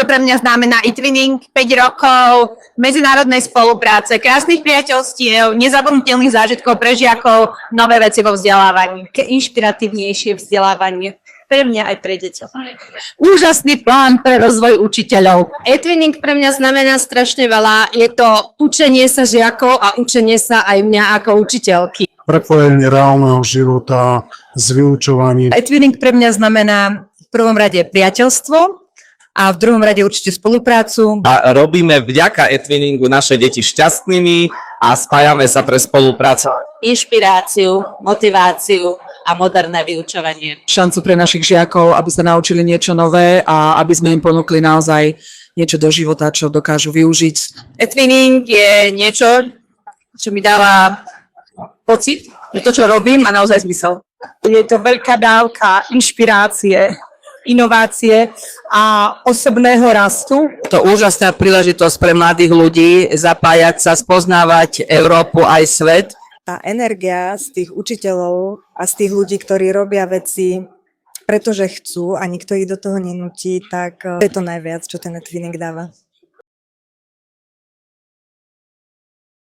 čo pre mňa znamená e-twinning, 5 rokov medzinárodnej spolupráce, krásnych priateľstiev, nezabudnutelných zážitkov pre žiakov, nové veci vo vzdelávaní. Inšpiratívnejšie vzdelávanie pre mňa aj pre deti. Úžasný plán pre rozvoj učiteľov. E-twinning pre mňa znamená strašne veľa. Je to učenie sa žiakov a učenie sa aj mňa ako učiteľky. Prepojenie reálneho života s vyučovaním. E-twinning pre mňa znamená v prvom rade priateľstvo a v druhom rade určite spoluprácu. A robíme vďaka e-twinningu naše deti šťastnými a spájame sa pre spoluprácu. Inšpiráciu, motiváciu a moderné vyučovanie. Šancu pre našich žiakov, aby sa naučili niečo nové a aby sme im ponúkli naozaj niečo do života, čo dokážu využiť. E-twinning je niečo, čo mi dáva pocit, že to, čo robím, má naozaj zmysel. Je to veľká dávka inšpirácie, inovácie a osobného rastu. To úžasná príležitosť pre mladých ľudí zapájať sa, spoznávať Európu aj svet. Tá energia z tých učiteľov a z tých ľudí, ktorí robia veci, pretože chcú a nikto ich do toho nenúti, tak to je to najviac, čo ten e-twinning dáva.